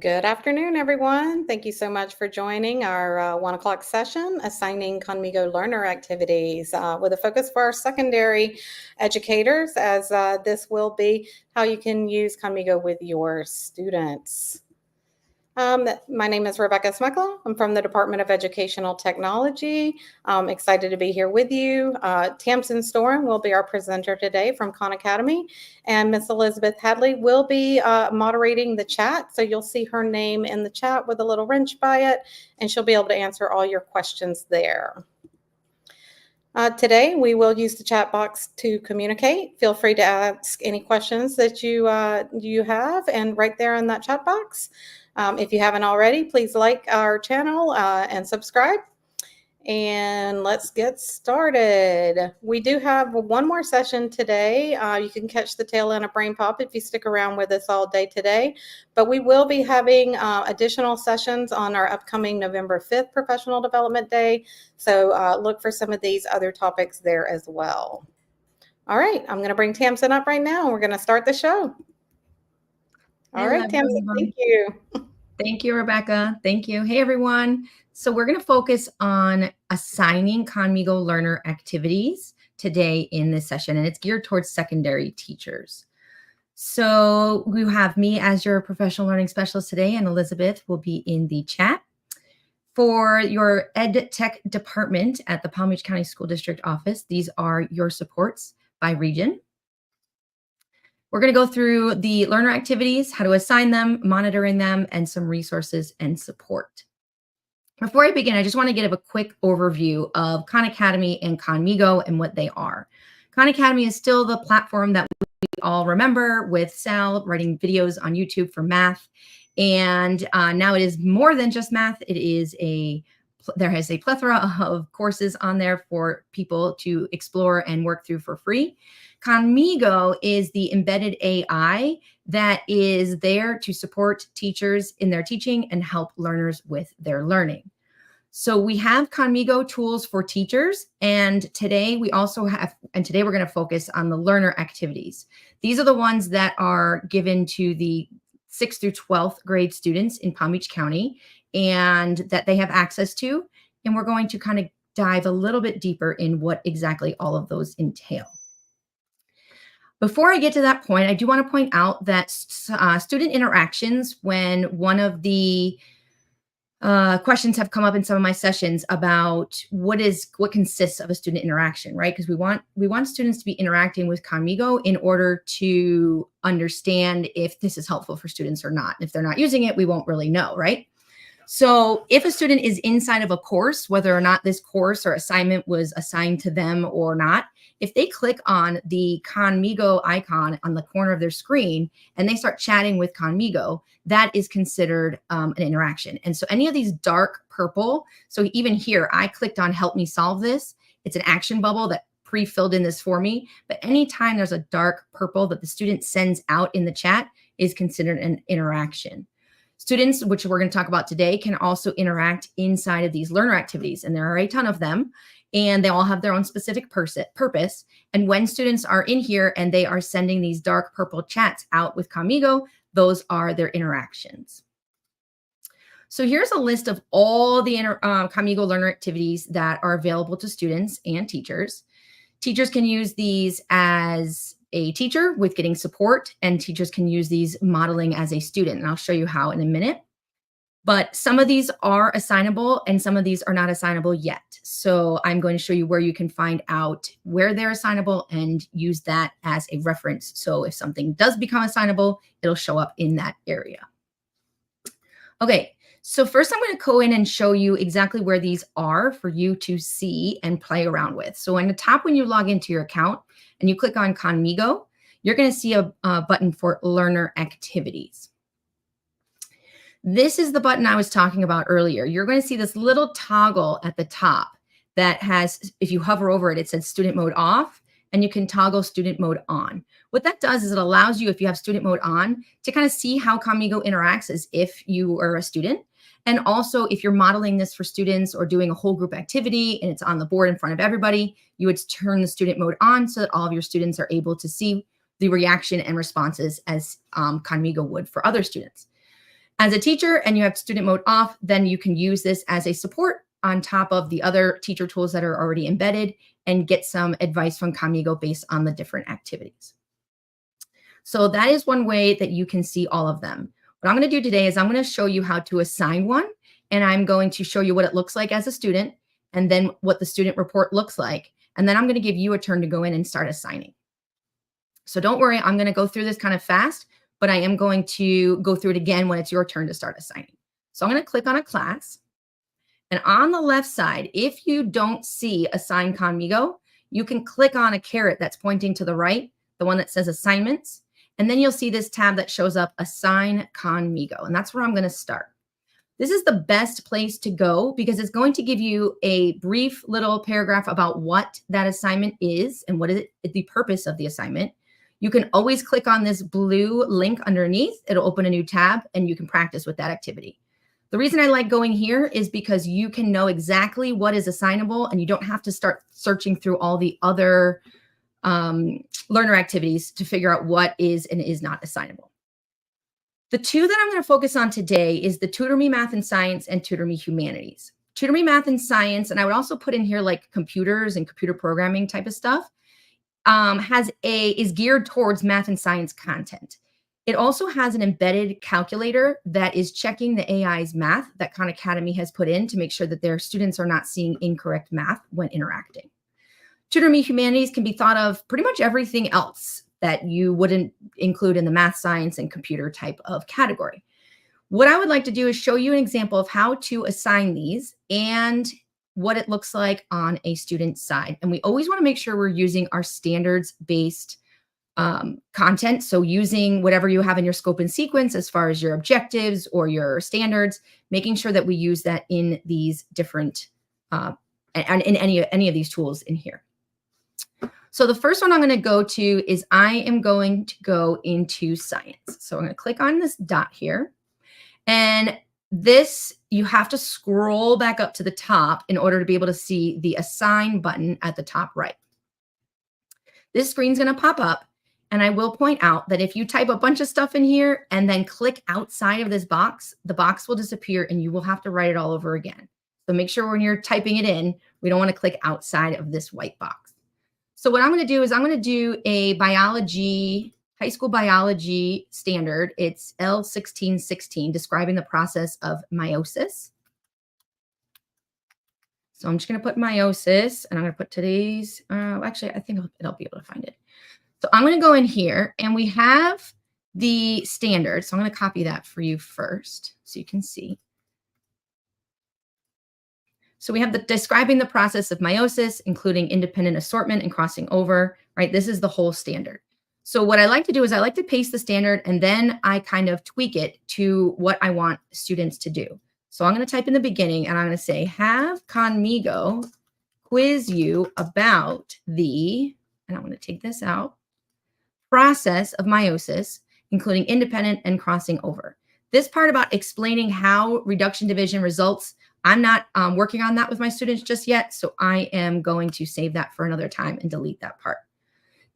Good afternoon, everyone. Thank you so much for joining our 1 o'clock session, assigning Khanmigo Learner Activities with a focus for our secondary educators, as this will be how you can use Khanmigo with your students. My name is Rebecca Smekla. I'm from the Department of Educational Technology. I'm excited to be here with you. Tamsin Storen will be our presenter today from Khan Academy, and Miss Elizabeth Hadley will be moderating the chat. So you'll see her name in the chat with a little wrench by it, and she'll be able to answer all your questions there. Today, we will use the chat box to communicate. Feel free to ask any questions that you have, and right there in that chat box. If you haven't already, please like our channel and subscribe. And let's get started. We do have one more session today. You can catch the tail end of Brain Pop if you stick around with us all day today. But we will be having additional sessions on our upcoming November 5th Professional Development Day. So look for some of these other topics there as well. All right, I'm going to bring Tamsin up right now, and we're going to start the show. All right, Tamsin, thank you. Thank you, Rebecca. Thank you. Hey, everyone. So we're going to focus on assigning Khanmigo Learner Activities today in this session, and it's geared towards secondary teachers. So you have me as your professional learning specialist today, and Elizabeth will be in the chat. For your Ed Tech department at the Palm Beach County School District office, these are your supports by region. We're going to go through the learner activities, how to assign them, monitoring them, and some resources and support. Before I begin, I just want to give a quick overview of Khan Academy and Khanmigo and what they are. Khan Academy is still the platform that we all remember, with Sal writing videos on YouTube for math. And now it is more than just math. There is a plethora of courses on there for people to explore and work through for free. Khanmigo is the embedded AI that is there to support teachers in their teaching and help learners with their learning. So we have Khanmigo tools for teachers, and today we're going to focus on the learner activities. These are the ones that are given to the 6th through 12th grade students in Palm Beach County, and that they have access to. And we're going to kind of dive a little bit deeper in what exactly all of those entail. Before I get to that point, I do want to point out that student interactions, when one of the questions have come up in some of my sessions about what consists of a student interaction, right? Because we want students to be interacting with Khanmigo in order to understand if this is helpful for students or not. If they're not using it, we won't really know, right? So if a student is inside of a course, whether or not this course or assignment was assigned to them or not, if they click on the Khanmigo icon on the corner of their screen and they start chatting with Khanmigo, that is considered an interaction. And so any of these dark purple, so even here, I clicked on help me solve this. It's an action bubble that pre-filled in this for me. But anytime there's a dark purple that the student sends out in the chat is considered an interaction. Students, which we're going to talk about today, can also interact inside of these learner activities, and there are a ton of them, and they all have their own specific purpose. And when students are in here and they are sending these dark purple chats out with Khanmigo, those are their interactions. So here's a list of all the Khanmigo learner activities that are available to students and teachers. Teachers can use these as a teacher with getting support, and teachers can use these modeling as a student. And I'll show you how in a minute. But some of these are assignable and some of these are not assignable yet. So I'm going to show you where you can find out where they're assignable and use that as a reference. So if something does become assignable, it'll show up in that area. Okay, so first I'm going to go in and show you exactly where these are for you to see and play around with. So on the top, when you log into your account and you click on Khanmigo, you're going to see a button for learner activities. This is the button I was talking about earlier. You're going to see this little toggle at the top that has, if you hover over it, it says student mode off, and you can toggle student mode on. What that does is it allows you, if you have student mode on, to kind of see how Khanmigo interacts as if you are a student. And also, if you're modeling this for students or doing a whole group activity and it's on the board in front of everybody, you would turn the student mode on so that all of your students are able to see the reaction and responses as Khanmigo would for other students. As a teacher and you have student mode off, then you can use this as a support on top of the other teacher tools that are already embedded and get some advice from Khanmigo based on the different activities. So that is one way that you can see all of them. What I'm going to do today is I'm going to show you how to assign one, and I'm going to show you what it looks like as a student and then what the student report looks like. And then I'm going to give you a turn to go in and start assigning. So don't worry, I'm going to go through this kind of fast, but I am going to go through it again when it's your turn to start assigning. So I'm going to click on a class. And on the left side, if you don't see Assign Khanmigo, you can click on a caret that's pointing to the right, the one that says Assignments. And then you'll see this tab that shows up Assign Khanmigo. And that's where I'm going to start. This is the best place to go because it's going to give you a brief little paragraph about what that assignment is and what is the purpose of the assignment. You can always click on this blue link underneath. It'll open a new tab and you can practice with that activity. The reason I like going here is because you can know exactly what is assignable and you don't have to start searching through all the other learner activities to figure out what is and is not assignable. The two that I'm going to focus on today is the Tutor Me Math and Science and Tutor Me Humanities. Tutor Me Math and Science, and I would also put in here like computers and computer programming type of stuff, is geared towards math and science content. It also has an embedded calculator that is checking the AI's math that Khan Academy has put in to make sure that their students are not seeing incorrect math when interacting. Tutor Me Humanities can be thought of pretty much everything else that you wouldn't include in the math, science, and computer type of category. What I would like to do is show you an example of how to assign these and what it looks like on a student's side. And we always want to make sure we're using our standards-based content. So using whatever you have in your scope and sequence as far as your objectives or your standards, making sure that we use that in these different, and in any of these tools in here. So the first one I'm going to go to is I am going to go into science. So I'm going to click on this dot here. And this, you have to scroll back up to the top in order to be able to see the assign button at the top right. This screen's going to pop up. And I will point out that if you type a bunch of stuff in here and then click outside of this box, the box will disappear and you will have to write it all over again. So make sure when you're typing it in, we don't want to click outside of this white box. So what I'm going to do is I'm going to do a high school biology standard. It's L1616, describing the process of meiosis. So I'm just going to put meiosis, and I'm going to put today's, actually, I think I'll be able to find it. So I'm going to go in here, and we have the standard. So I'm going to copy that for you first so you can see. So we have the describing the process of meiosis, including independent assortment and crossing over, right? This is the whole standard. So what I like to do is I like to paste the standard and then I kind of tweak it to what I want students to do. So I'm going to type in the beginning and I'm going to say, have Khanmigo quiz you about the, and I'm going to take this out, process of meiosis, including independent and crossing over. This part about explaining how reduction division results, I'm not working on that with my students just yet, so I am going to save that for another time and delete that part.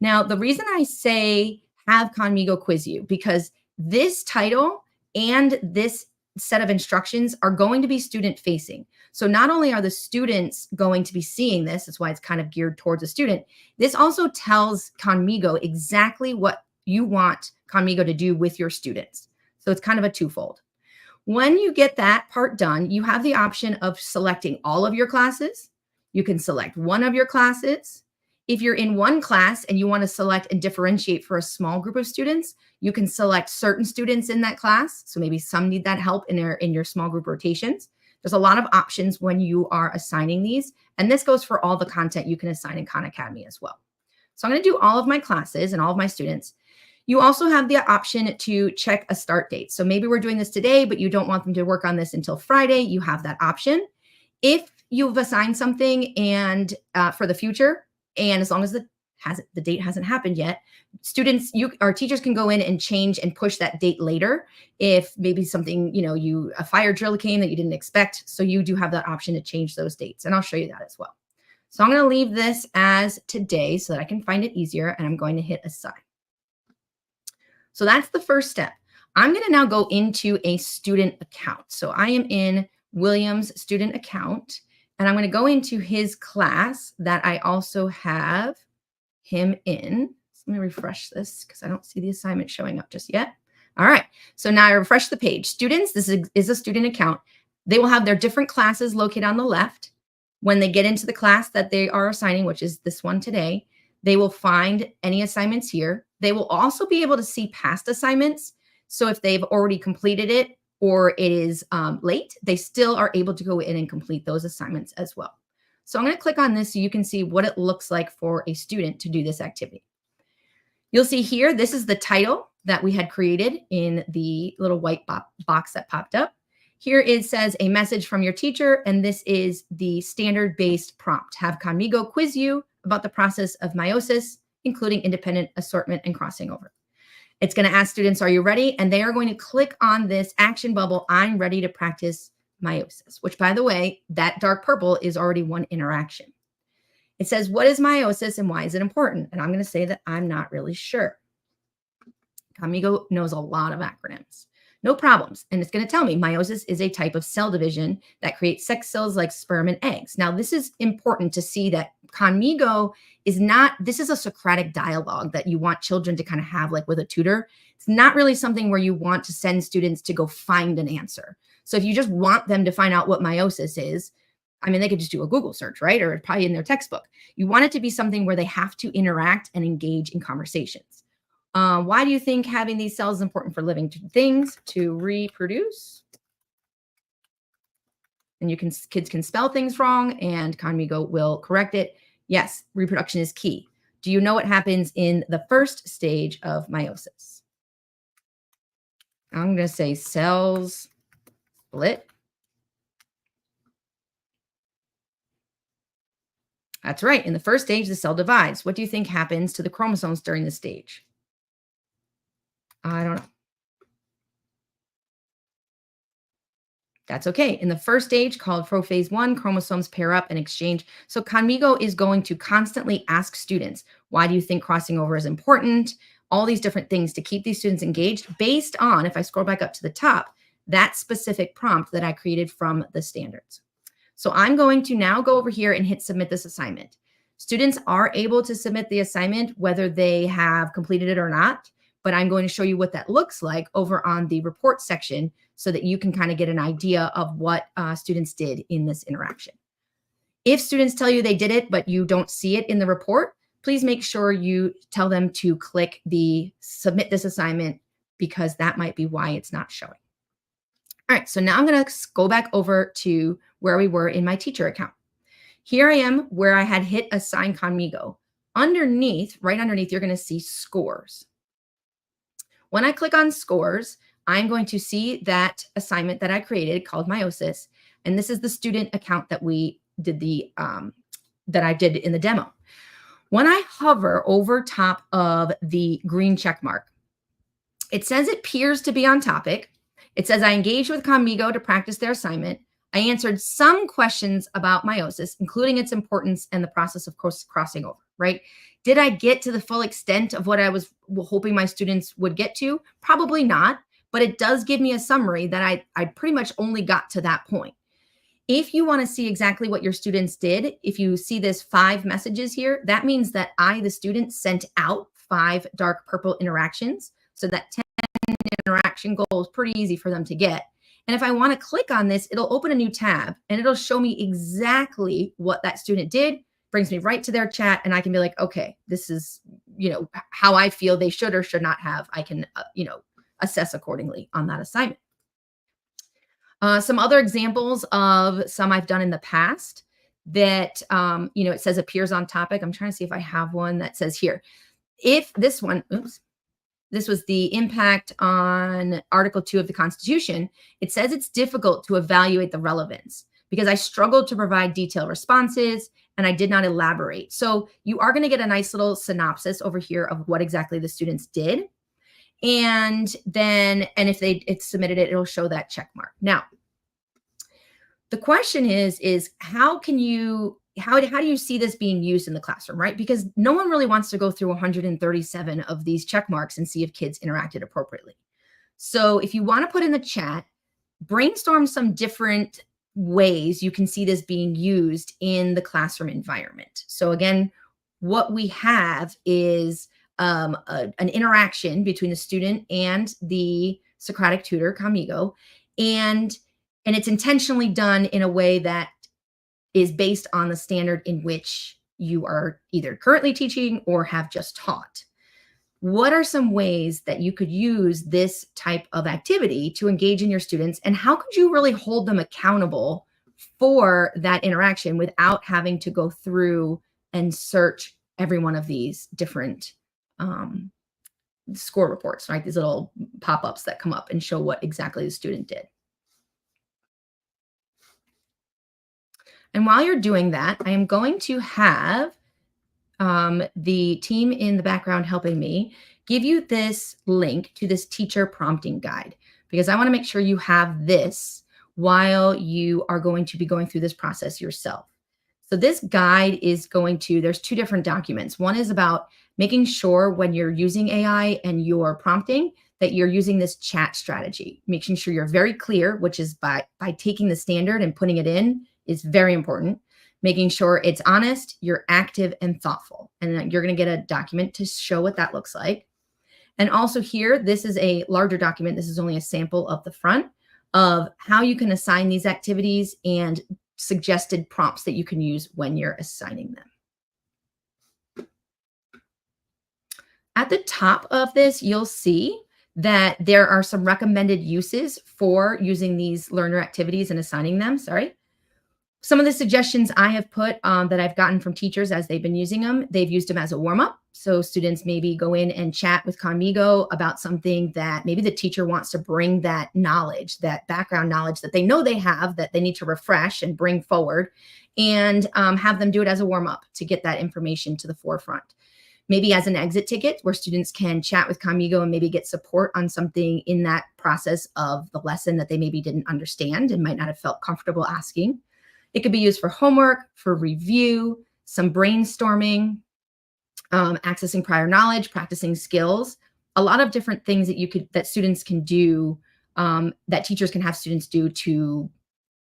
Now, the reason I say have Khanmigo quiz you, because this title and this set of instructions are going to be student facing. So not only are the students going to be seeing this, that's why it's kind of geared towards a student, this also tells Khanmigo exactly what you want Khanmigo to do with your students. So it's kind of a twofold. When you get that part done, you have the option of selecting all of your classes. You can select one of your classes. If you're in one class and you want to select and differentiate for a small group of students, you can select certain students in that class. So maybe some need that help in your small group rotations. There's a lot of options when you are assigning these. And this goes for all the content you can assign in Khan Academy as well. So I'm going to do all of my classes and all of my students. You also have the option to check a start date. So maybe we're doing this today, but you don't want them to work on this until Friday. You have that option. If you've assigned something and for the future, and as long as the date hasn't happened yet, students, our teachers can go in and change and push that date later. If maybe something, a fire drill came that you didn't expect. So you do have that option to change those dates. And I'll show you that as well. So I'm going to leave this as today so that I can find it easier. And I'm going to hit assign. So that's the first step. I'm going to now go into a student account. So I am in William's student account, and I'm going to go into his class that I also have him in. So let me refresh this because I don't see the assignment showing up just yet. All right. So now I refresh the page. Students, this is a student account. They will have their different classes located on the left. When they get into the class that they are assigning, which is this one today, they will find any assignments here. They will also be able to see past assignments. So if they've already completed it or it is late, they still are able to go in and complete those assignments as well. So I'm going to click on this so you can see what it looks like for a student to do this activity. You'll see here, this is the title that we had created in the little white box that popped up. Here it says a message from your teacher, and this is the standard-based prompt. Have Khanmigo quiz you about the process of meiosis, including independent assortment and crossing over. It's going to ask students, are you ready? And they are going to click on this action bubble, I'm ready to practice meiosis, which, by the way, that dark purple is already one interaction. It says, what is meiosis and why is it important? And I'm going to say that I'm not really sure. Khanmigo knows a lot of acronyms. No problems. And it's going to tell me meiosis is a type of cell division that creates sex cells like sperm and eggs. Now, this is important to see that Khanmigo is not, this is a Socratic dialogue that you want children to kind of have like with a tutor. It's not really something where you want to send students to go find an answer. So if you just want them to find out what meiosis is, I mean, they could just do a Google search, right? Or probably in their textbook. You want it to be something where they have to interact and engage in conversations. Why do you think having these cells is important for living things? To reproduce. And kids can spell things wrong, and Khanmigo will correct it. Yes, reproduction is key. Do you know what happens in the first stage of meiosis? I'm going to say cells split. That's right. In the first stage, the cell divides. What do you think happens to the chromosomes during this stage? I don't know. That's okay. In the first stage, called prophase 1, chromosomes pair up and exchange. So Khanmigo is going to constantly ask students, why do you think crossing over is important? All these different things to keep these students engaged based on, if I scroll back up to the top, that specific prompt that I created from the standards. So I'm going to now go over here and hit submit this assignment. Students are able to submit the assignment whether they have completed it or not, but I'm going to show you what that looks like over on the report section so that you can kind of get an idea of what students did in this interaction. If students tell you they did it, but you don't see it in the report, please make sure you tell them to click the submit this assignment because that might be why it's not showing. All right, so now I'm going to go back over to where we were in my teacher account. Here I am where I had hit assign Khanmigo. Underneath, right underneath, you're going to see scores. When I click on scores, I'm going to see that assignment that I created called meiosis. And this is the student account that we did that I did in the demo. When I hover over top of the green check mark, it says it appears to be on topic. It says I engaged with Khanmigo to practice their assignment. I answered some questions about meiosis, including its importance and the process of crossing over, right? Did I get to the full extent of what I was hoping my students would get to? Probably not, but it does give me a summary that I pretty much only got to that point. If you want to see exactly what your students did, if you see this 5 messages here, that means that I, the student, sent out 5 dark purple interactions. So that 10 interaction goal is pretty easy for them to get. And if I want to click on this, it'll open a new tab and it'll show me exactly what that student did, brings me right to their chat. And I can be like, okay, this is, how I feel they should or should not have. I can, assess accordingly on that assignment. Some other examples of some I've done in the past that, it says appears on topic. I'm trying to see if I have one that says here. If this one, this was the impact on Article 2 of the Constitution. It says it's difficult to evaluate the relevance because I struggled to provide detailed responses and I did not elaborate. So you are going to get a nice little synopsis over here of what exactly the students did. And then, if they submitted it, it'll show that check mark. Now, the question is how do you see this being used in the classroom, right? Because no one really wants to go through 137 of these check marks and see if kids interacted appropriately. So if you want to put in the chat, brainstorm some different ways you can see this being used in the classroom environment. So again, what we have is an interaction between the student and the Socratic tutor, Khanmigo, and it's intentionally done in a way that is based on the standard in which you are either currently teaching or have just taught. What are some ways that you could use this type of activity to engage in your students? And how could you really hold them accountable for that interaction without having to go through and search every one of these different score reports, right? These little pop-ups that come up and show what exactly the student did. And while you're doing that, I am going to have the team in the background helping me give you this link to this teacher prompting guide, because I want to make sure you have this while you are going to be going through this process yourself. So this guide is there's two different documents. One is about making sure when you're using AI and you're prompting that you're using this chat strategy, making sure you're very clear, which is by taking the standard and putting it in is very important. Making sure it's honest, you're active and thoughtful. And you're going to get a document to show what that looks like. And also here, this is a larger document. This is only a sample of the front of how you can assign these activities and suggested prompts that you can use when you're assigning them. At the top of this, you'll see that there are some recommended uses for using these learner activities and assigning them. Some of the suggestions I have put that I've gotten from teachers as they've been using them, they've used them as a warm-up. So students maybe go in and chat with Khanmigo about something that maybe the teacher wants to bring that knowledge, that background knowledge that they know they have that they need to refresh and bring forward, and have them do it as a warm-up to get that information to the forefront. Maybe as an exit ticket where students can chat with Khanmigo and maybe get support on something in that process of the lesson that they maybe didn't understand and might not have felt comfortable asking. It could be used for homework, for review, some brainstorming, accessing prior knowledge, practicing skills, a lot of different things that students can do, that teachers can have students do to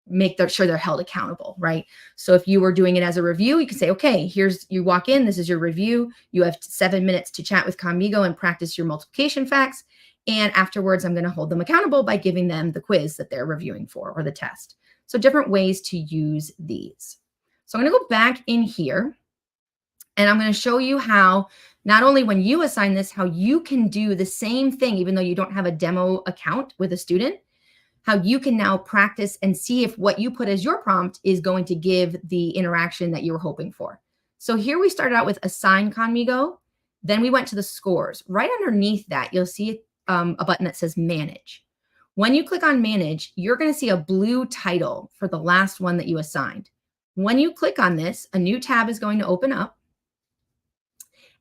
make sure they're held accountable, right? So if you were doing it as a review, you can say, okay, you walk in, this is your review. You have 7 minutes to chat with Khanmigo and practice your multiplication facts. And afterwards, I'm going to hold them accountable by giving them the quiz that they're reviewing for or the test. So different ways to use these. So I'm going to go back in here and I'm going to show you how, not only when you assign this, how you can do the same thing, even though you don't have a demo account with a student, how you can now practice and see if what you put as your prompt is going to give the interaction that you were hoping for. So here we started out with assign Khanmigo. Then we went to the scores. Right underneath that, you'll see a button that says manage. When you click on manage, you're going to see a blue title for the last one that you assigned. When you click on this, a new tab is going to open up.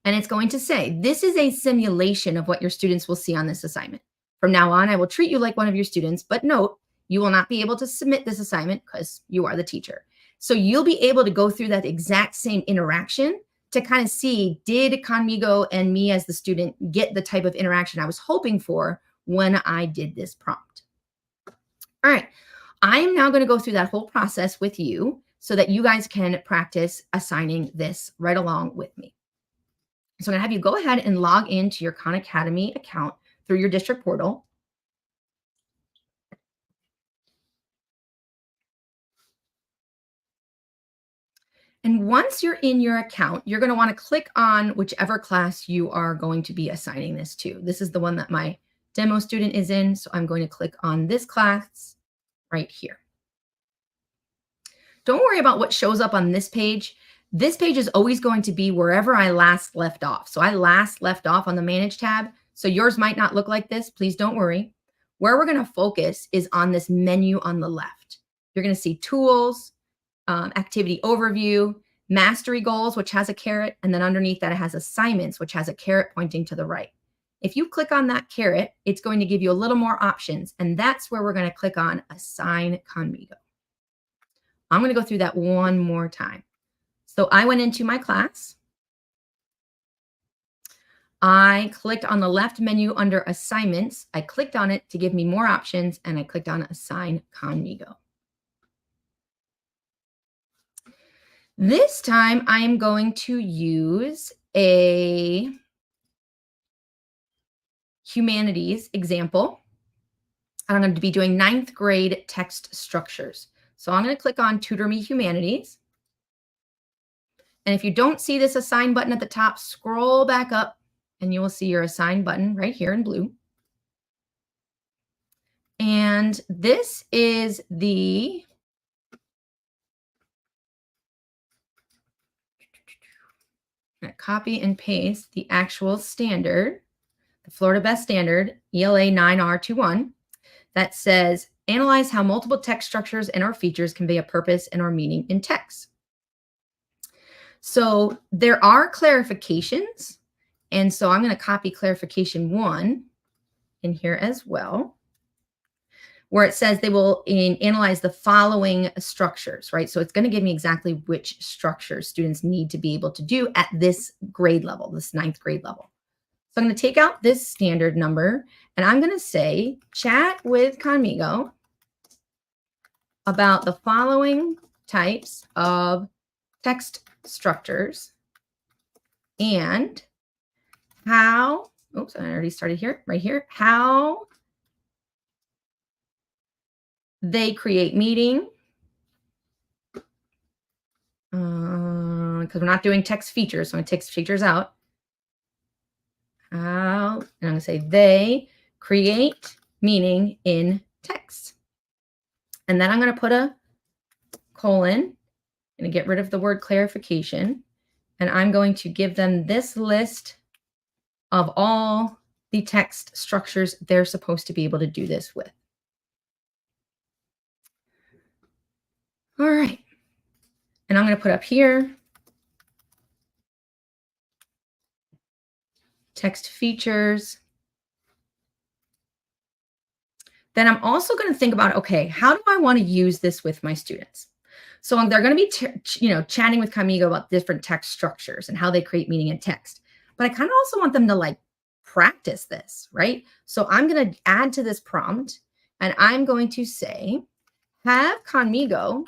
And it's going to say, this is a simulation of what your students will see on this assignment. From now on, I will treat you like one of your students, but note, you will not be able to submit this assignment because you are the teacher. So you'll be able to go through that exact same interaction to kind of see, did Khanmigo and me as the student get the type of interaction I was hoping for when I did this prompt? All right, I am now going to go through that whole process with you so that you guys can practice assigning this right along with me. So I'm going to have you go ahead and log into your Khan Academy account through your district portal. And once you're in your account, you're going to want to click on whichever class you are going to be assigning this to. This is the one that my demo student is in, so I'm going to click on this class right here. Don't worry about what shows up on this page. This page is always going to be wherever I last left off. So I last left off on the Manage tab. So yours might not look like this. Please don't worry. Where we're going to focus is on this menu on the left. You're going to see Tools, Activity Overview, Mastery Goals, which has a caret, and then underneath that it has Assignments, which has a caret pointing to the right. If you click on that caret, it's going to give you a little more options, and that's where we're going to click on Assign Khanmigo. I'm going to go through that one more time. So I went into my class. I clicked on the left menu under assignments. I clicked on it to give me more options, and I clicked on assign Khanmigo. This time I am going to use a humanities example. I'm going to be doing 9th grade text structures. So I'm going to click on Tutor Me Humanities. And if you don't see this assign button at the top, scroll back up and you will see your assign button right here in blue. And this is the copy and paste the actual standard, the Florida Best Standard, ELA 9R21, that says, analyze how multiple text structures and or features convey a purpose and or meaning in text. So there are clarifications. And so I'm going to copy clarification 1 in here as well, where it says they will analyze the following structures, right? So it's going to give me exactly which structures students need to be able to do at this grade level, this 9th grade level. So I'm going to take out this standard number and I'm going to say, chat with Khanmigo about the following types of text structures and how, oops, I already started here, right here, how they create meaning, because we're not doing text features, so I'm going to take features out. How, and I'm going to say they create meaning in text. And then I'm going to put a colon and get rid of the word clarification. And I'm going to give them this list of all the text structures they're supposed to be able to do this with. All right. And I'm going to put up here text features. Then I'm also going to think about, okay, how do I want to use this with my students? So they're going to be, chatting with Khanmigo about different text structures and how they create meaning in text. But I kind of also want them to like practice this, right? So I'm going to add to this prompt and I'm going to say, have Khanmigo,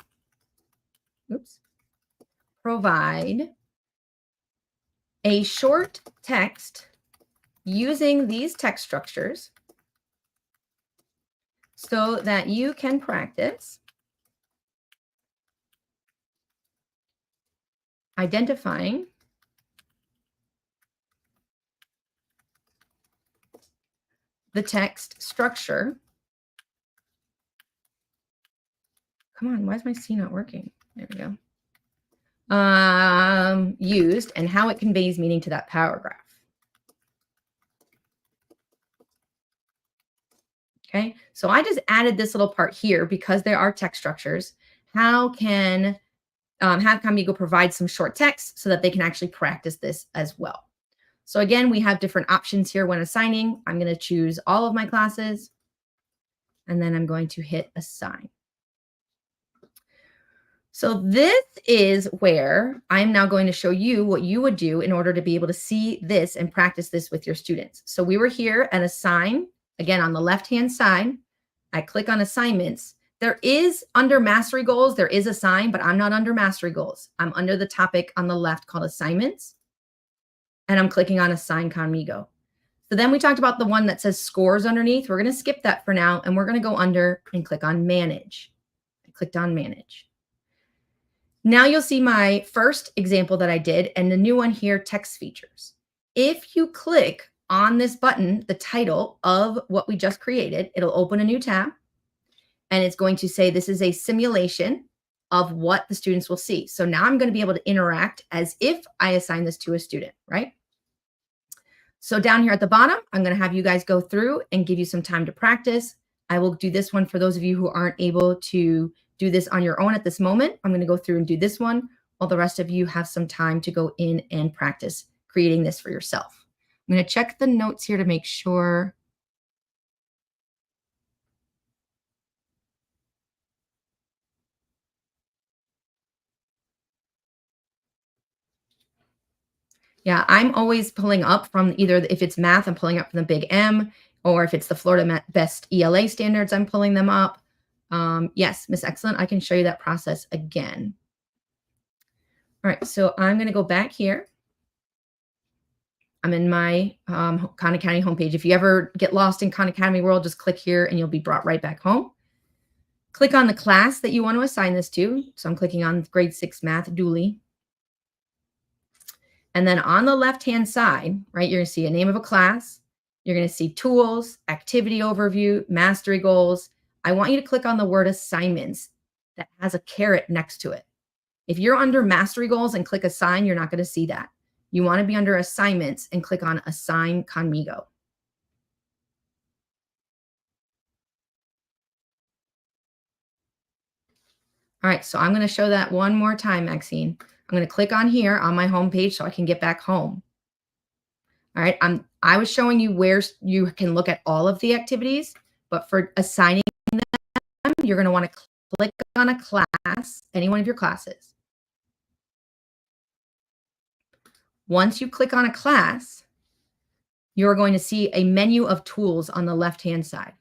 provide a short text using these text structures so that you can practice identifying the text structure. Come on, why is my C not working? There we go. Used and how it conveys meaning to that paragraph. Okay, so I just added this little part here because there are text structures. How can have Khanmigo provide some short text so that they can actually practice this as well. So again, we have different options here when assigning. I'm going to choose all of my classes, and then I'm going to hit assign. So this is where I'm now going to show you what you would do in order to be able to see this and practice this with your students. So we were here at assign. Again, on the left-hand side, I click on assignments. There is under mastery goals, there is assign, but I'm not under mastery goals. I'm under the topic on the left called assignments. And I'm clicking on assign Khanmigo. So then we talked about the one that says scores underneath. We're going to skip that for now. And we're going to go under and click on manage. I clicked on manage. Now you'll see my first example that I did and the new one here, text features. If you click on this button, the title of what we just created, it'll open a new tab and it's going to say this is a simulation of what the students will see. So now I'm going to be able to interact as if I assign this to a student, right? So down here at the bottom, I'm going to have you guys go through and give you some time to practice. I will do this one for those of you who aren't able to do this on your own at this moment. I'm going to go through and do this one while the rest of you have some time to go in and practice creating this for yourself. I'm going to check the notes here to make sure. Yeah, I'm always pulling up from either, if it's math, I'm pulling up from the big M, or if it's the Florida Best ELA standards, I'm pulling them up. Yes, Miss Excellent, I can show you that process again. All right, so I'm going to go back here. I'm in my Khan Academy homepage. If you ever get lost in Khan Academy world, just click here and you'll be brought right back home. Click on the class that you want to assign this to. So I'm clicking on grade 6 math dually. And then on the left-hand side, right, you're going to see a name of a class. You're going to see tools, activity overview, mastery goals. I want you to click on the word assignments that has a caret next to it. If you're under mastery goals and click assign, you're not going to see that. You want to be under assignments and click on assign Khanmigo. All right, so I'm going to show that one more time, Maxine. I'm going to click on here on my home page so I can get back home. All right, I was showing you where you can look at all of the activities, but for assigning them, you're going to want to click on a class, any one of your classes. Once you click on a class, you're going to see a menu of tools on the left-hand side.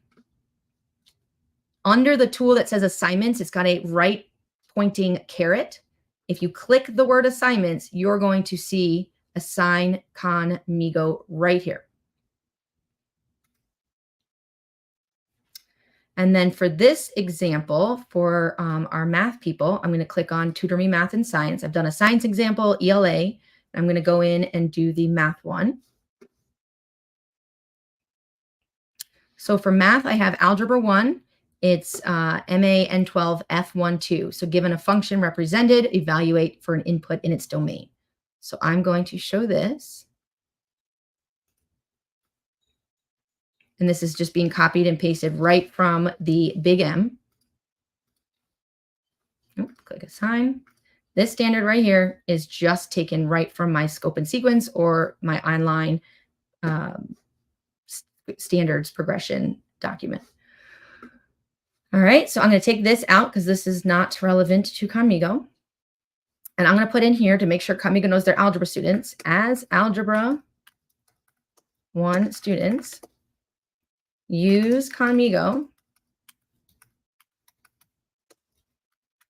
Under the tool that says assignments, it's got a right pointing caret. If you click the word assignments, you're going to see assign Khanmigo right here. And then for this example, for our math people, I'm going to click on Tutor Me Math and Science. I've done a science example, ELA. I'm going to go in and do the math one. So for math, I have Algebra 1. It's MA N12 F12. So given a function represented, evaluate for an input in its domain. So I'm going to show this. And this is just being copied and pasted right from the big M. Click assign. This standard right here is just taken right from my scope and sequence or my online standards progression document. All right, so I'm going to take this out because this is not relevant to Khanmigo. And I'm going to put in here to make sure Khanmigo knows their algebra students as Algebra 1 students. Use Khanmigo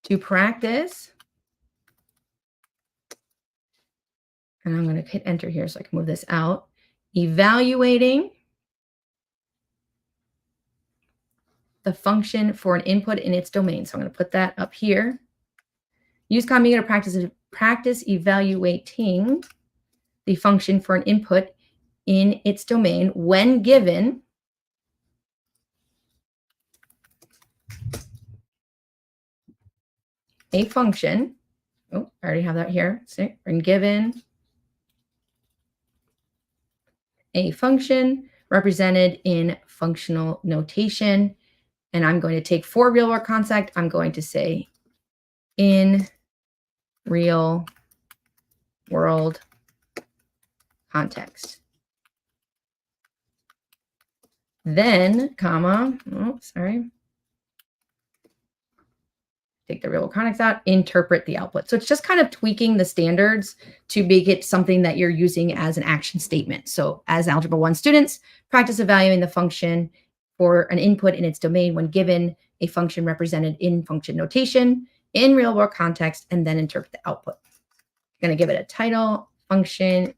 to practice. And I'm going to hit enter here so I can move this out. Evaluating the function for an input in its domain. So I'm going to put that up here. Use Khanmigo to practice evaluating the function for an input in its domain when given a function. Oh, I already have that here. So when given a function represented in functional notation. And I'm going to take for real world concept, I'm going to say in real world context. Then, comma, oh, sorry. Take the real world context out, interpret the output. So it's just kind of tweaking the standards to make it something that you're using as an action statement. So as Algebra 1 students, practice evaluating the function for an input in its domain when given a function represented in function notation in real world context, and then interpret the output. I'm going to give it a title, function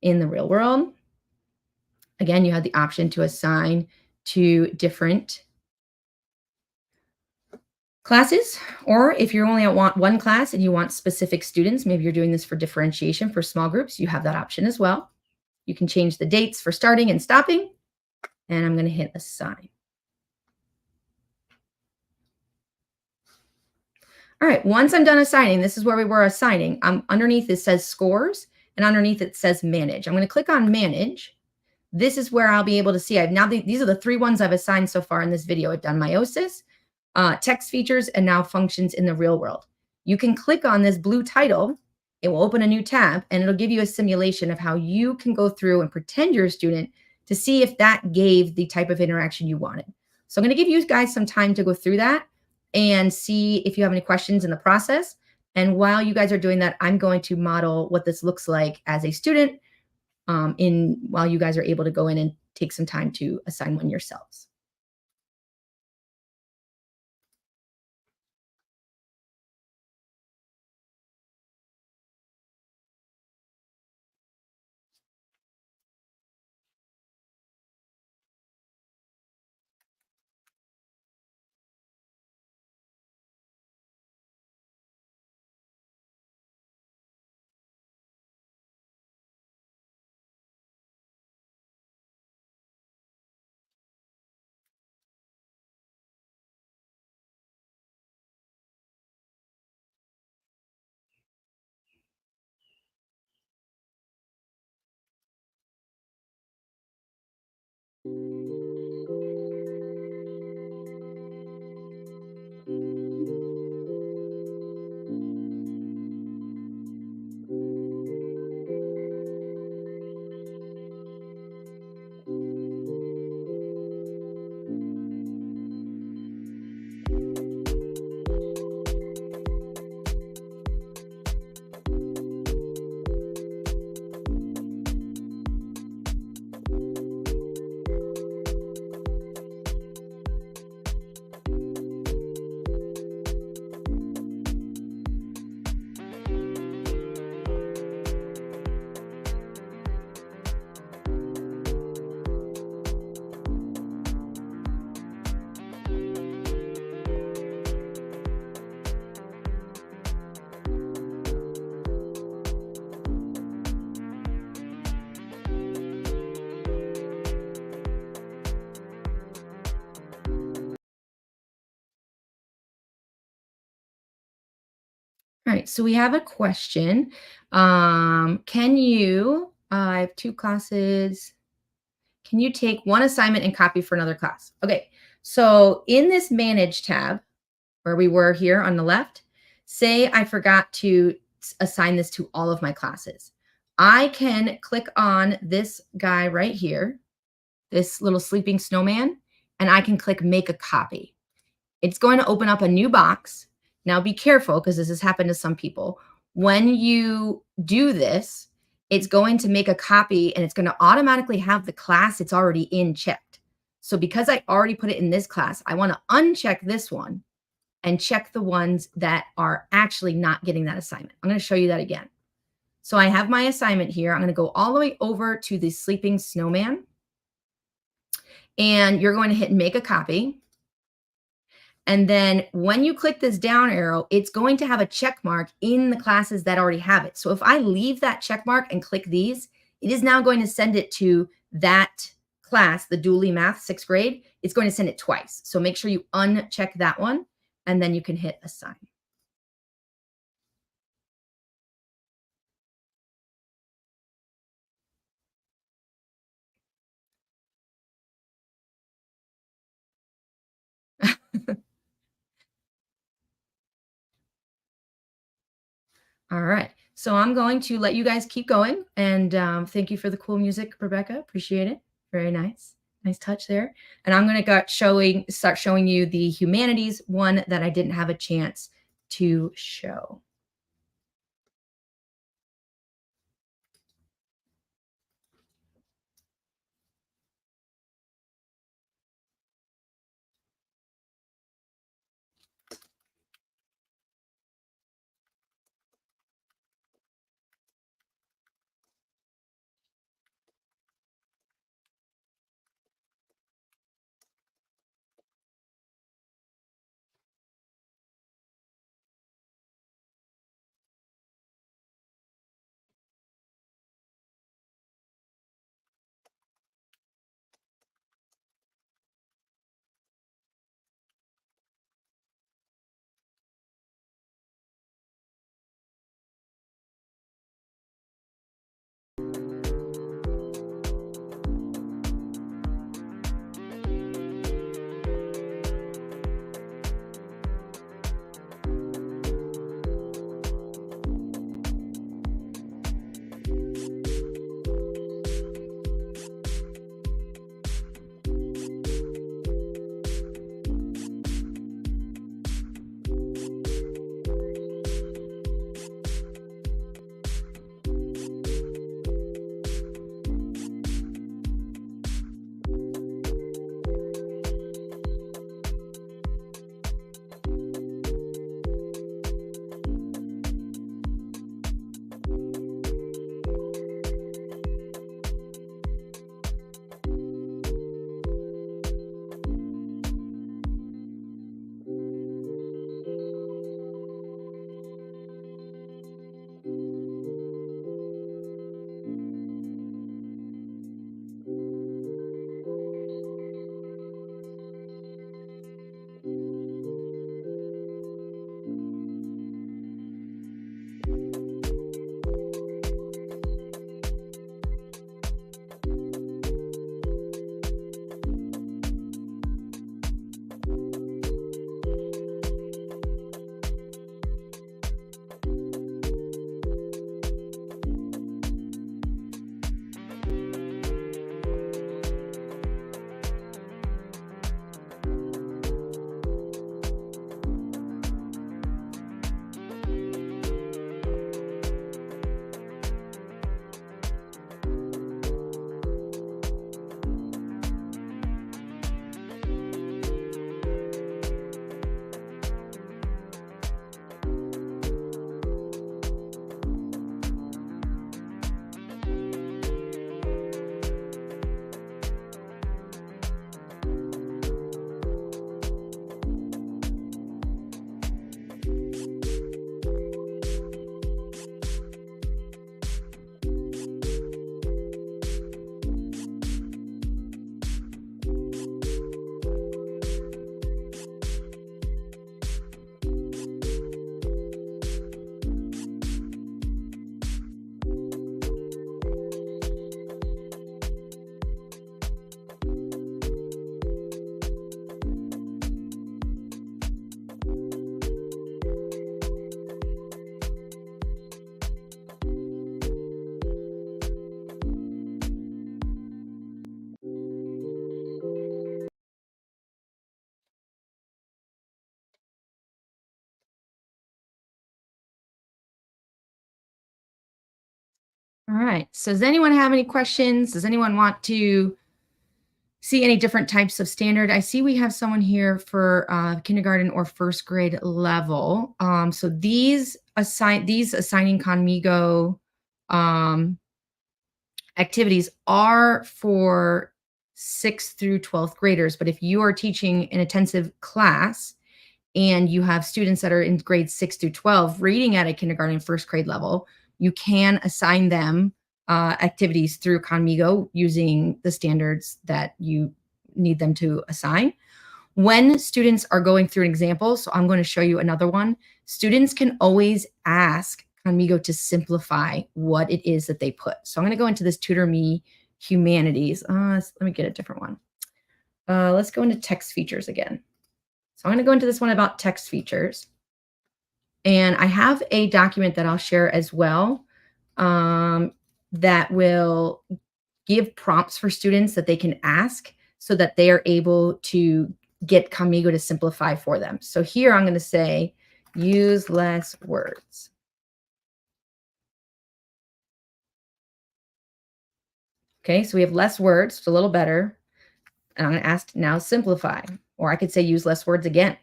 in the real world. Again, you have the option to assign to different classes, or if you only want one class and you want specific students, maybe you're doing this for differentiation for small groups, you have that option as well. You can change the dates for starting and stopping, and I'm going to hit assign. All right, once I'm done assigning, this is where we were assigning. Underneath it says scores, and underneath it says manage. I'm going to click on manage. This is where I'll be able to see. These are the 3 ones I've assigned so far in this video. I've done meiosis, text features, and now functions in the real world. You can click on this blue title. It will open a new tab, and it'll give you a simulation of how you can go through and pretend you're a student to see if that gave the type of interaction you wanted. So I'm going to give you guys some time to go through that and see if you have any questions in the process. And while you guys are doing that, I'm going to model what this looks like as a student while you guys are able to go in and take some time to assign one yourselves. All right, so we have a question. Can you, I have 2 classes. Can you take one assignment and copy for another class? Okay, so in this Manage tab, where we were here on the left, say I forgot to assign this to all of my classes. I can click on this guy right here, this little sleeping snowman, and I can click Make a Copy. It's going to open up a new box. Now be careful because this has happened to some people. When you do this, it's going to make a copy and it's going to automatically have the class it's already in checked. So because I already put it in this class, I want to uncheck this one and check the ones that are actually not getting that assignment. I'm going to show you that again. So I have my assignment here. I'm going to go all the way over to the sleeping snowman. And you're going to hit Make a Copy. And then when you click this down arrow, it's going to have a check mark in the classes that already have it. So if I leave that check mark and click these, it is now going to send it to that class, the Dually Math 6th grade. It's going to send it twice. So make sure you uncheck that one and then you can hit Assign. All right. So I'm going to let you guys keep going. And thank you for the cool music, Rebecca. Appreciate it. Very nice. Nice touch there. And I'm going to start showing you the humanities one that I didn't have a chance to show. All right. So does anyone have any questions? Does anyone want to see any different types of standard? I see we have someone here for kindergarten or first grade level. So these assigning Khanmigo activities are for 6th through 12th graders. But if you are teaching an intensive class and you have students that are in grades 6 through 12 reading at a kindergarten and first grade level, you can assign them activities through Khanmigo using the standards that you need them to assign. When students are going through an example, so I'm going to show you another one, students can always ask Khanmigo to simplify what it is that they put. So I'm going to go into this Tutor Me Humanities. Let me get a different one. Let's go into text features again. So I'm going to go into this one about text features. And I have a document that I'll share as well that will give prompts for students that they can ask so that they are able to get Khanmigo to simplify for them. So here I'm going to say, use less words. Okay, so we have less words, it's a little better. And I'm going to ask now simplify, or I could say use less words again.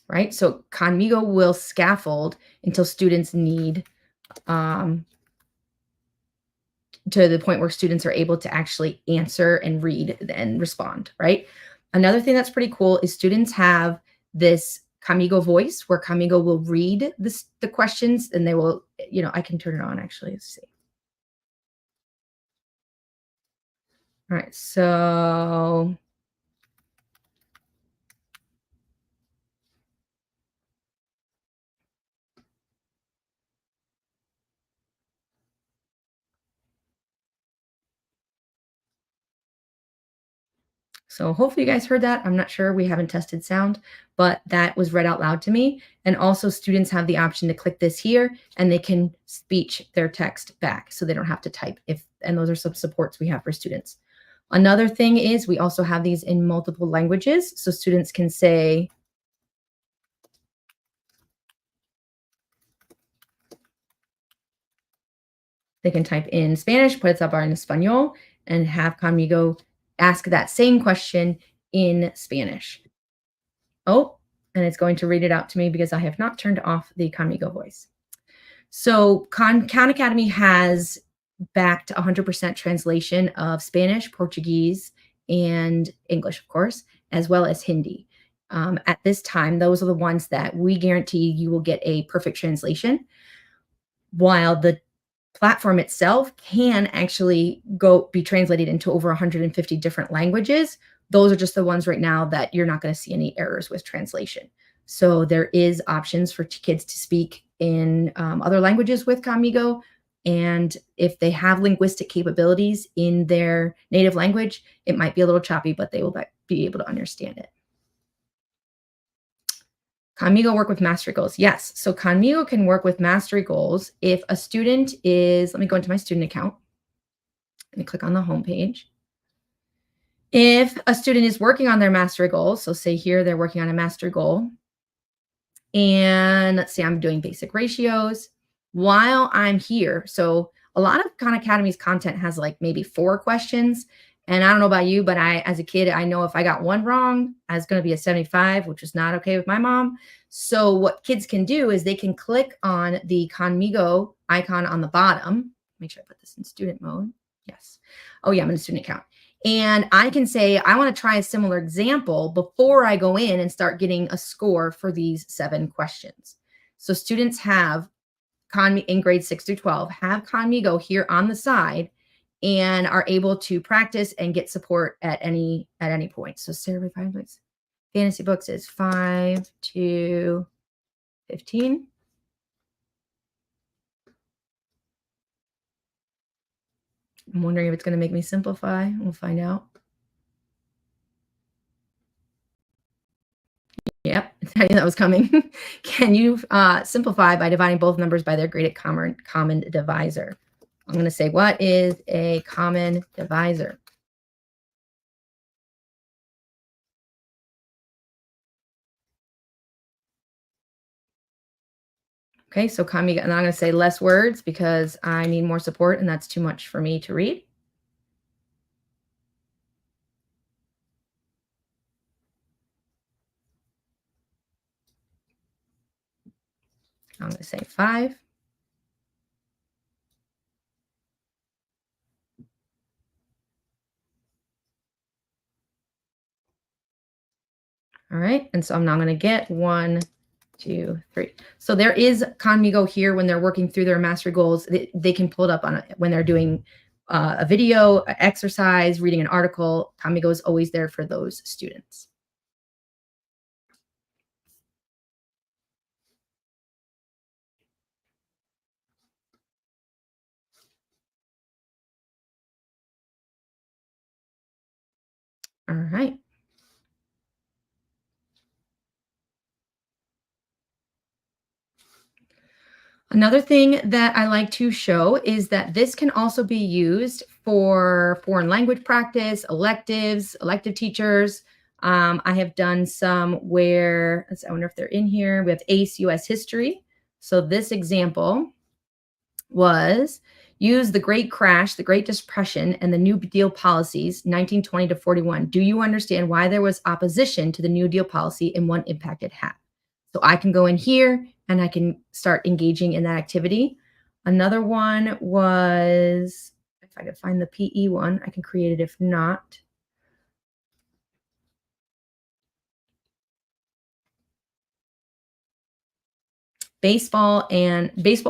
Right? So Khanmigo will scaffold until students need to the point where students are able to actually answer and read and respond, right? Another thing that's pretty cool is students have this Khanmigo voice where Khanmigo will read the questions and they will, I can turn it on actually. Let's see. All right, so hopefully you guys heard that. I'm not sure. We haven't tested sound, but that was read out loud to me. And also students have the option to click this here and they can speech their text back so they don't have to type and those are some supports we have for students. Another thing is we also have these in multiple languages. So students can say, they can type in Spanish, puede hablar en español, and have Khanmigo ask that same question in Spanish. Oh, and it's going to read it out to me because I have not turned off the Khanmigo voice. So Khan Academy has backed 100% translation of Spanish, Portuguese, and English, of course, as well as Hindi. At this time, those are the ones that we guarantee you will get a perfect translation, while the platform itself can actually be translated into over 150 different languages. Those are just the ones right now that you're not going to see any errors with translation. So there is options for kids to speak in other languages with Khanmigo. And if they have linguistic capabilities in their native language, it might be a little choppy, but they will be able to understand it. Khanmigo work with mastery goals. Yes. So Khanmigo can work with mastery goals if a student is, let me go into my student account. Let me click on the home page. If a student is working on their mastery goals, so say here they're working on a mastery goal, and let's say I'm doing basic ratios while I'm here. So a lot of Khan Academy's content has like maybe 4 questions. And I don't know about you, but as a kid, I know if I got one wrong, I was going to be a 75, which is not okay with my mom. So what kids can do is they can click on the Khanmigo icon on the bottom. Make sure I put this in student mode. Yes. Oh yeah, I'm in a student account. And I can say, I want to try a similar example before I go in and start getting a score for these 7 questions. So students have in grades 6 through 12, have Khanmigo here on the side and are able to practice and get support at any point. So Sarah, 5 books. Fantasy books is 5 to 15. I'm wondering if it's going to make me simplify. We'll find out. Yep, that was coming. Can you simplify by dividing both numbers by their graded common divisor? I'm going to say, what is a common divisor? Okay, so Khanmigo, and I'm going to say less words because I need more support and that's too much for me to read. I'm going to say 5. All right, and so I'm now going to get 1, 2, 3. So there is Khanmigo here when they're working through their mastery goals. They can pull it up on when they're doing a video, an exercise, reading an article. Khanmigo is always there for those students. All right. Another thing that I like to show is that this can also be used for foreign language practice, electives, elective teachers. I have done some where, I wonder if they're in here. We have ACE US History. So this example was use the Great Crash, the Great Depression, and the New Deal policies, 1920 to 41. Do you understand why there was opposition to the New Deal policy and what impact it had? So I can go in here and I can start engaging in that activity. Another one was, if I could find the PE one, I can create it if not. Baseball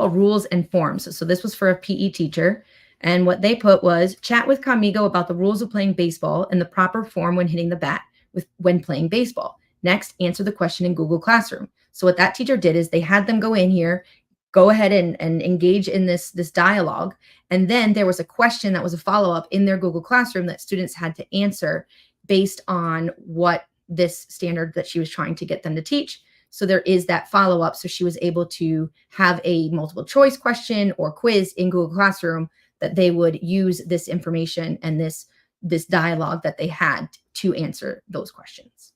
rules and forms. So this was for a PE teacher. And what they put was chat with Khanmigo about the rules of playing baseball and the proper form when hitting the bat when playing baseball. Next, answer the question in Google Classroom. So what that teacher did is they had them go in here, go ahead and engage in this dialogue. And then there was a question that was a follow-up in their Google Classroom that students had to answer based on what this standard that she was trying to get them to teach. So there is that follow-up. So she was able to have a multiple choice question or quiz in Google Classroom that they would use this information and this dialogue that they had to answer those questions.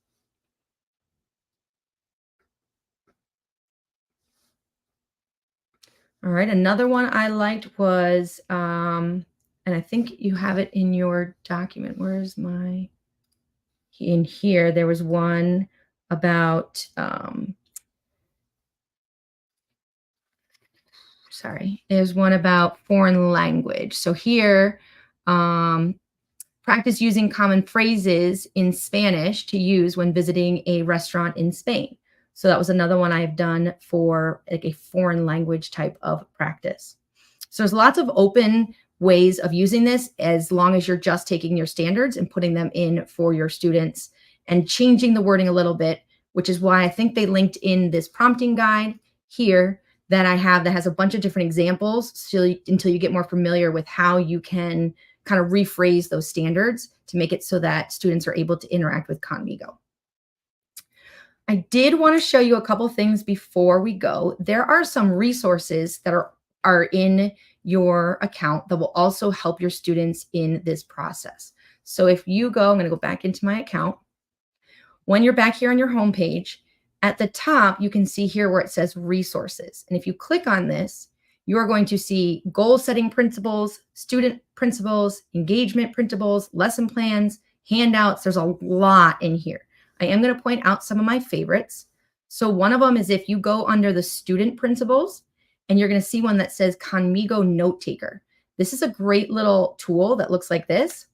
All right, another one I liked was, and I think you have it in your document. Where's my, in here, there was one about, there's one about foreign language. So here, practice using common phrases in Spanish to use when visiting a restaurant in Spain. So that was another one I've done for like a foreign language type of practice. So there's lots of open ways of using this as long as you're just taking your standards and putting them in for your students and changing the wording a little bit, which is why I think they linked in this prompting guide here that I have that has a bunch of different examples until you get more familiar with how you can kind of rephrase those standards to make it so that students are able to interact with Khanmigo. I did want to show you a couple things before we go. There are some resources that are in your account that will also help your students in this process. So if you go, I'm going to go back into my account. When you're back here on your home page, at the top, you can see here where it says resources. And if you click on this, you are going to see goal setting principles, student principles, engagement principles, lesson plans, handouts. There's a lot in here. I am going to point out some of my favorites. So one of them is if you go under the student principles and you're going to see one that says Khanmigo Note Taker. This is a great little tool that looks like this,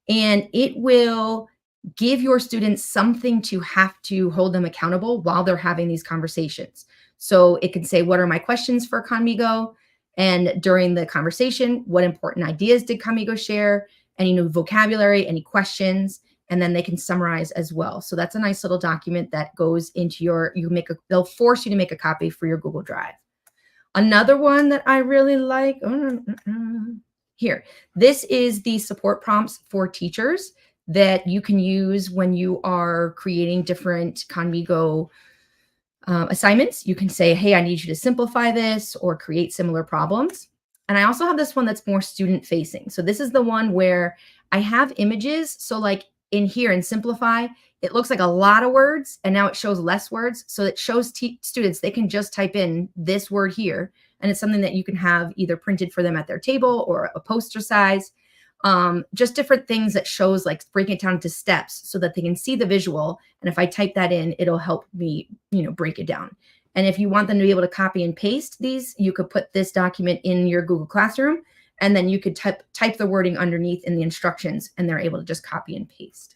and it will give your students something to have to hold them accountable while they're having these conversations. So it can say, what are my questions for Khanmigo? And during the conversation, what important ideas did Khanmigo share? Any new vocabulary, any questions? And then they can summarize as well. So that's a nice little document that goes into your, they'll force you to make a copy for your Google Drive. Another one that I really like, here, this is the support prompts for teachers that you can use when you are creating different Khanmigo assignments. You can say, hey, I need you to simplify this or create similar problems. And I also have this one that's more student facing. So this is the one where I have images. So like in here in Simplify, it looks like a lot of words, and now it shows less words. So it shows students they can just type in this word here, and it's something that you can have either printed for them at their table or a poster size. Just different things that shows, like breaking it down into steps so that they can see the visual. And if I type that in, it'll help me, break it down. And if you want them to be able to copy and paste these, you could put this document in your Google Classroom, and then you could type the wording underneath in the instructions, and they're able to just copy and paste.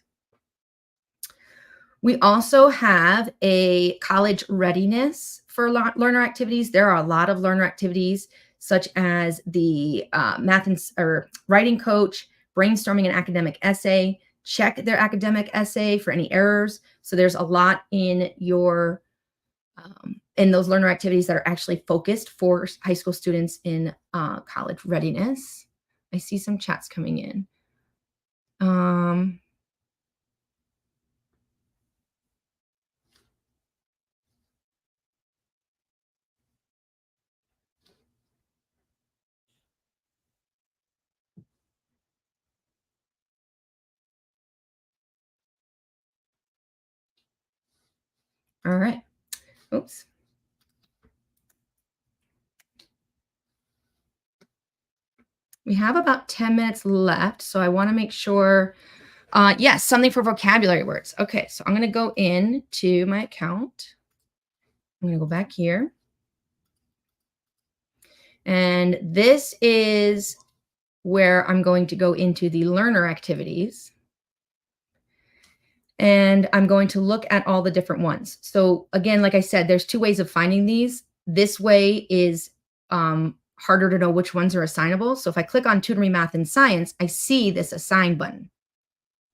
We also have a college readiness for learner activities. There are a lot of learner activities, such as the math or writing coach, brainstorming an academic essay, check their academic essay for any errors. So there's a lot in your in those learner activities that are actually focused for high school students in college readiness. I see some chats coming in. All right. Oops. We have about 10 minutes left, so I want to make sure. Yes, something for vocabulary words. Okay, so I'm going to go into my account. I'm going to go back here. And this is where I'm going to go into the learner activities. And I'm going to look at all the different ones. So again, like I said, there's two ways of finding these. This way is harder to know which ones are assignable. So if I click on Tutor Me Math and Science, I see this assign button,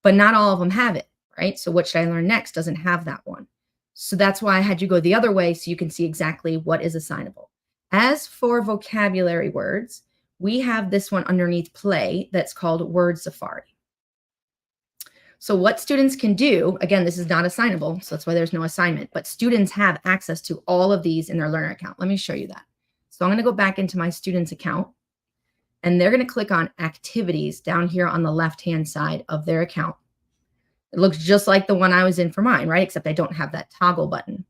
but not all of them have it, right? So what should I learn next doesn't have that one. So that's why I had you go the other way so you can see exactly what is assignable. As for vocabulary words, we have this one underneath play that's called Word Safari. So what students can do, again, this is not assignable, so that's why there's no assignment, but students have access to all of these in their learner account. Let me show you that. So I'm going to go back into my students account, and they're going to click on activities down here on the left-hand side of their account. It looks just like the one I was in for mine, right? Except I don't have that toggle button.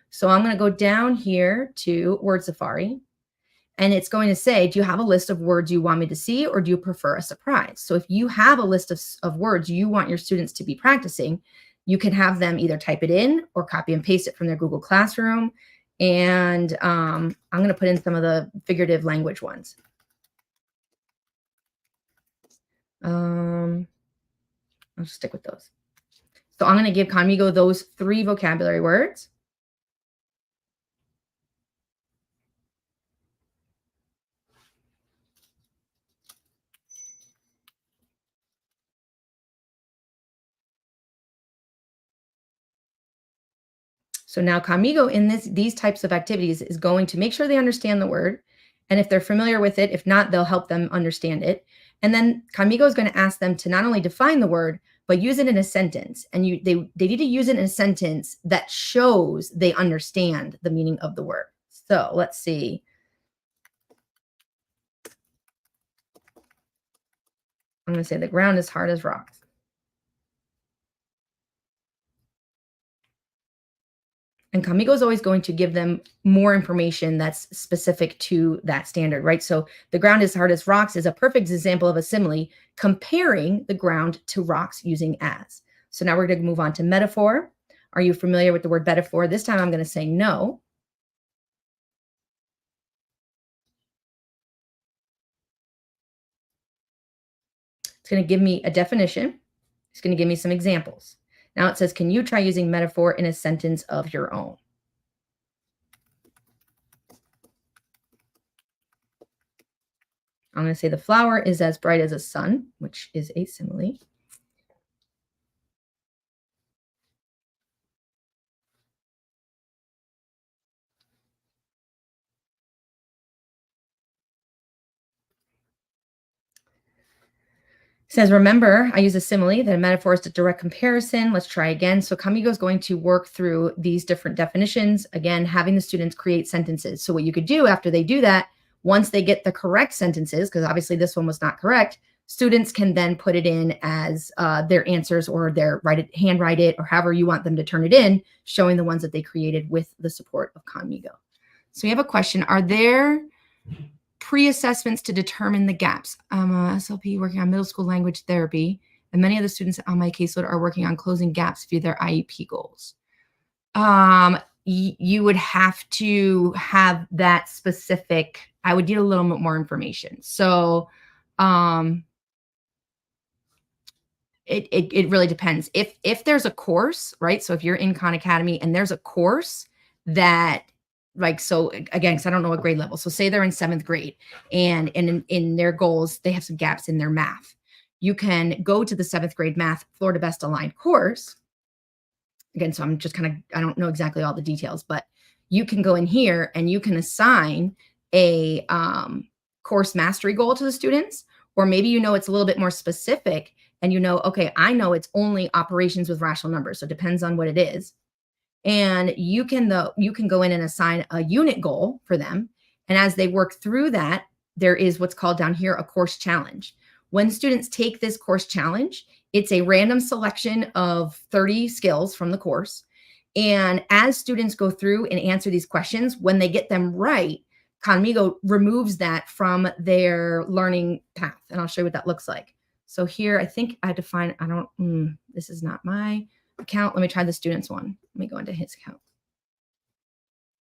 So I'm going to go down here to Word Safari, and it's going to say, do you have a list of words you want me to see, or do you prefer a surprise? So if you have a list of words you want your students to be practicing, you can have them either type it in or copy and paste it from their Google Classroom. And I'm going to put in some of the figurative language ones. I'll just stick with those. So I'm going to give Khanmigo those 3 vocabulary words. So now Khanmigo in these types of activities is going to make sure they understand the word. And if they're familiar with it, if not, they'll help them understand it. And then Khanmigo is going to ask them to not only define the word, but use it in a sentence. And they need to use it in a sentence that shows they understand the meaning of the word. So let's see. I'm going to say the ground is hard as rocks. And Khanmigo is always going to give them more information that's specific to that standard, right? So the ground is hard as rocks is a perfect example of a simile comparing the ground to rocks using as. So now we're going to move on to metaphor. Are you familiar with the word metaphor? This time I'm going to say no. It's going to give me a definition. It's going to give me some examples. Now it says, can you try using metaphor in a sentence of your own? I'm going to say the flower is as bright as a sun, which is a simile. It says, remember, I use a simile. The metaphor is a direct comparison. Let's try again. So Khanmigo is going to work through these different definitions, again, having the students create sentences. So what you could do after they do that, once they get the correct sentences, because obviously this one was not correct, Students can then put it in as their answers, or their handwrite it, or however you want them to turn it in, showing the ones that they created with the support of Khanmigo. So we have a question. Are there pre-assessments to determine the gaps? I'm a SLP working on middle school language therapy, and many of the students on my caseload are working on closing gaps via their IEP goals. You would have to have that specific, I would need a little bit more information. So it really depends. If there's a course, right? So if you're in Khan Academy and there's a course that, like, so again, because I don't know what grade level. So say they're in 7th grade and in their goals, they have some gaps in their math. You can go to the 7th grade math Florida Best Aligned course. Again, so I'm just kind of, I don't know exactly all the details, but you can go in here and you can assign a course mastery goal to the students, or maybe, you know, it's a little bit more specific and, you know, okay, I know it's only operations with rational numbers. So it depends on what it is. And you can go in and assign a unit goal for them. And as they work through that, there is what's called down here a course challenge. When students take this course challenge, it's a random selection of 30 skills from the course. And as students go through and answer these questions, when they get them right, Khanmigo removes that from their learning path. And I'll show you what that looks like. So here, I think I define, this is not my account. Let me try the student's one. Let me go into his account.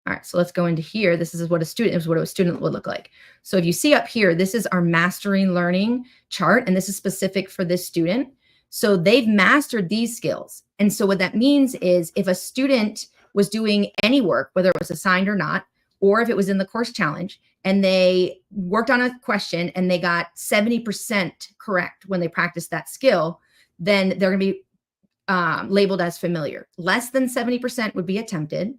All right, so let's go into here. This is what a student would look like. So if you see up here, this is our mastering learning chart, and this is specific for this student. So they've mastered these skills. And so what that means is if a student was doing any work, whether it was assigned or not, or if it was in the course challenge, and they worked on a question and they got 70% correct when they practiced that skill, then they're going to be labeled as familiar. Less than 70% would be attempted.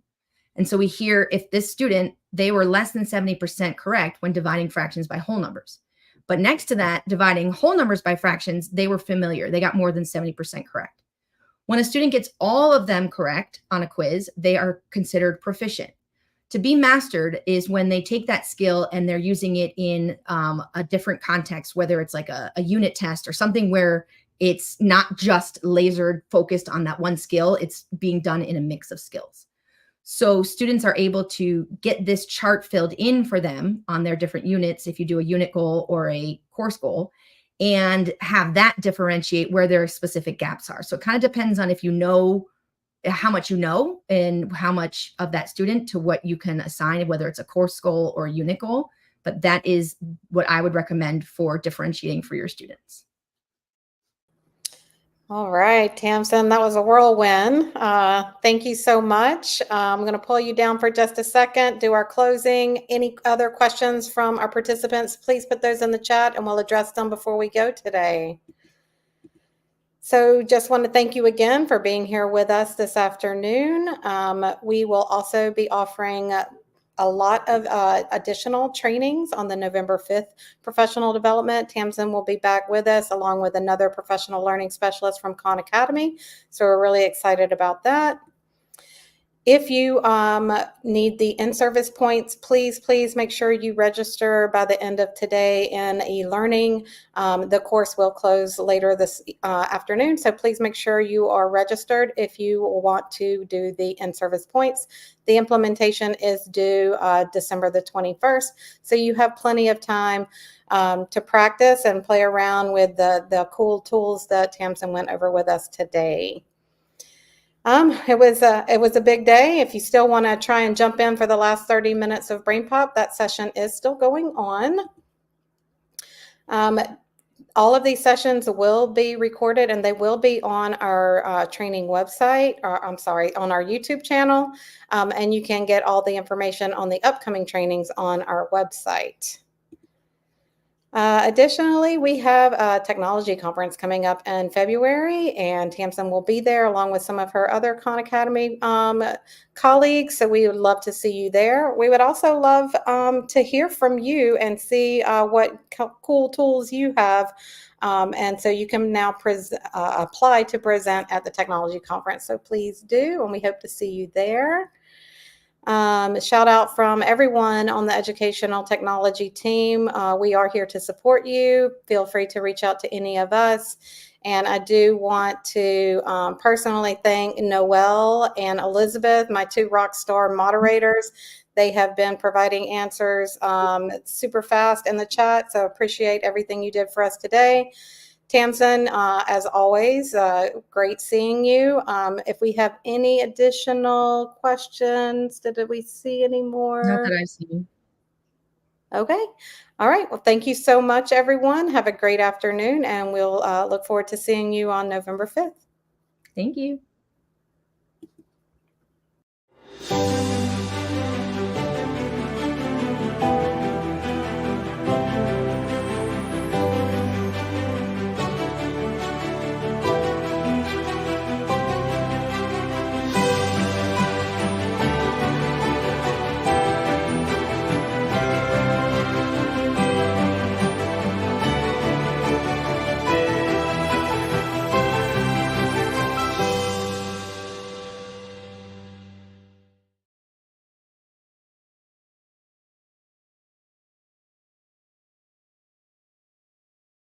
And so we hear if this student, they were less than 70% correct when dividing fractions by whole numbers. But next to that, dividing whole numbers by fractions, they were familiar. They got more than 70% correct. When a student gets all of them correct on a quiz, they are considered proficient. To be mastered is when they take that skill and they're using it in a different context, whether it's like a unit test or something where it's not just lasered focused on that one skill. It's being done in a mix of skills. So students are able to get this chart filled in for them on their different units, if you do a unit goal or a course goal, and have that differentiate where their specific gaps are. So it kind of depends on if you know how much you know and how much of that student to what you can assign, whether it's a course goal or a unit goal. But that is what I would recommend for differentiating for your students. All right, Tamsin, that was a whirlwind. Thank you so much. I'm going to pull you down for just a second, do our closing. Any other questions from our participants, please put those in the chat and we'll address them before we go today. So just want to thank you again for being here with us this afternoon. We will also be offering a lot of additional trainings on the November 5th professional development. Tamsin will be back with us along with another professional learning specialist from Khan Academy. So we're really excited about that. If you need the in-service points, please make sure you register by the end of today in e-learning. The course will close later this afternoon, so please make sure you are registered if you want to do the in-service points. The implementation is due December the 21st, so you have plenty of time to practice and play around with the cool tools that Tamsin went over with us today. It was a big day. If you still want to try and jump in for the last 30 minutes of Brain Pop, that session is still going on. All of these sessions will be recorded and they will be on our training website, or I'm sorry, on our YouTube channel. And you can get all the information on the upcoming trainings on our website. Additionally, we have a technology conference coming up in February, and Tamsin will be there along with some of her other Khan Academy colleagues. So we would love to see you there. We would also love to hear from you and see what cool tools you have. And so you can now apply to present at the technology conference. So please do, and we hope to see you there. Shout out from everyone on the educational technology team. We are here to support you. Feel free to reach out to any of us. And I do want to personally thank Noelle and Elizabeth, my two rock star moderators. They have been providing answers super fast in the chat, so appreciate everything you did for us today. Tamsin, as always, great seeing you. If we have any additional questions, did we see any more? Not that I've seen. Okay. All right. Well, thank you so much, everyone. Have a great afternoon, and we'll look forward to seeing you on November 5th. Thank you.